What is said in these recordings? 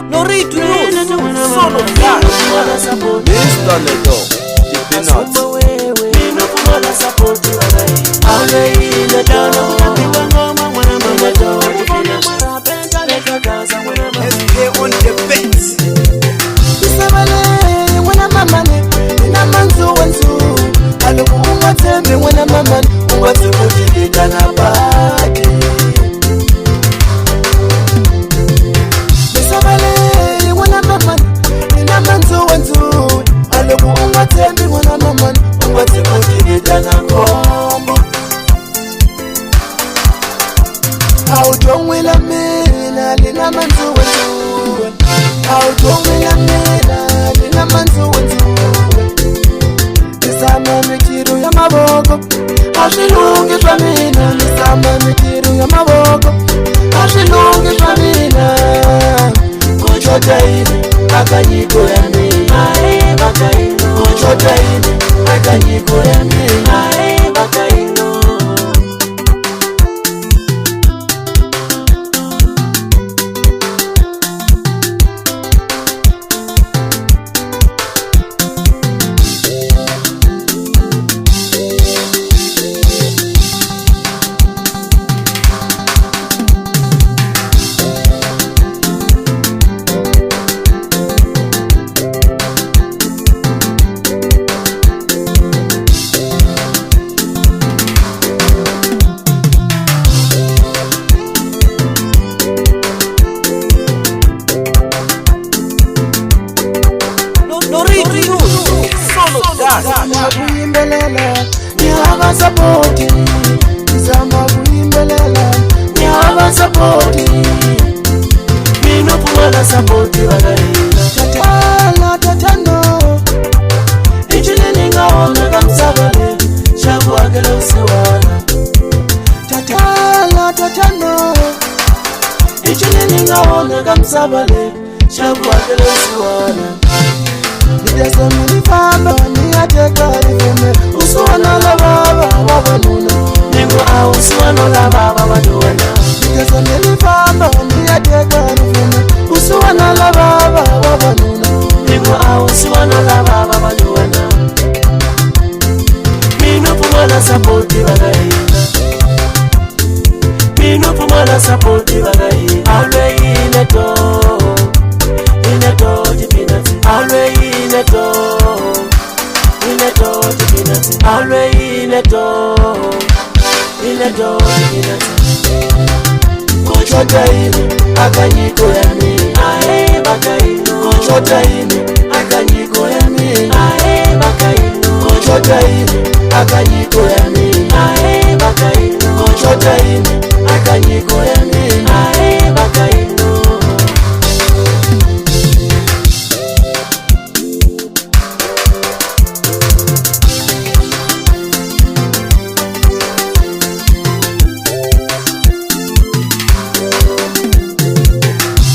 No read to you, son of God. Mr. Ledo, the peanuts. No kumala support you alai. Ale ile dano napiwa ngoma mwana mama do. Mwana penda leka kaza mwana mama. SK on the beat. Isabale mwana mama ne ina manzo wanzu. Aluku umwatembe mwana mama umwate kujilita na badi. Isabale mwana mama ina manzo wanzu. Aluku umwatembe mwana mama umwate kujilita na kombo. Aujongwela mina lina manzo wanzu. Aujongwela mina lina manzo wanzu. Nisama mikiru ya maboko ashilungi famina. Nisama mikiru ya maboko ashilungi famina. Kuchota ini akanyiko ya mina. Kuchota ini akanyiko ya mina. Zama kuimbelela, nyama sapoti. Zama kuimbelela, nyama sapoti. Mino kumala sapoti wagaina. Tatala tatano. Ichile ningaona kamsabale. Shabu agele usiwana. Tatala tatano. Ichile ningaona kamsabale. Shabu agele usiwana. Nidesa mnifamba niyateka lifume. Usuwana la baba wabanuna. Ningu au usuwana la baba waduwana. Nidesa mnifamba niyateka lifume. Usuwana la baba wabanuna. Ningu au usuwana la baba waduwana. Mino kumala sapoti wagaina. Mino kumala sapoti wagaina. Alwe ineto. Ineto jipinati. Alwe ineto. Ineto jipinati. Alwe ineto. Ineto jipinati. Kuchota ini akanyiko ya mina. Ae bakaino. Kuchota ini akanyiko ya mina. Ae bakaino. Kuchota ini akanyiko ya mina. Ae bakaino. Kuchota ini akanyiko ya mina. Ae bakaino.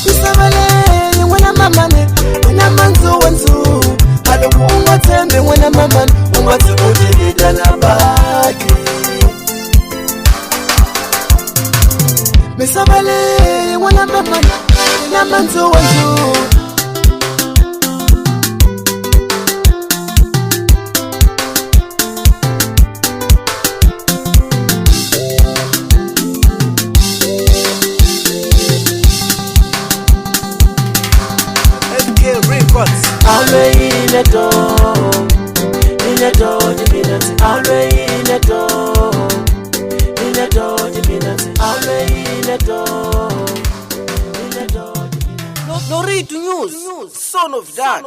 Isabale mwana mama ne ina manzo wanzu. Aluku umwatembe mwana mama umwate kujilita na badi. Isabale mwana mama ina manzo wanzu. SK Records. Alwe ineto. Ineto jipinati. Alwe ineto. Ineto jipinati. Alwe ineto. Ineto jipinati. No read to news, son of that.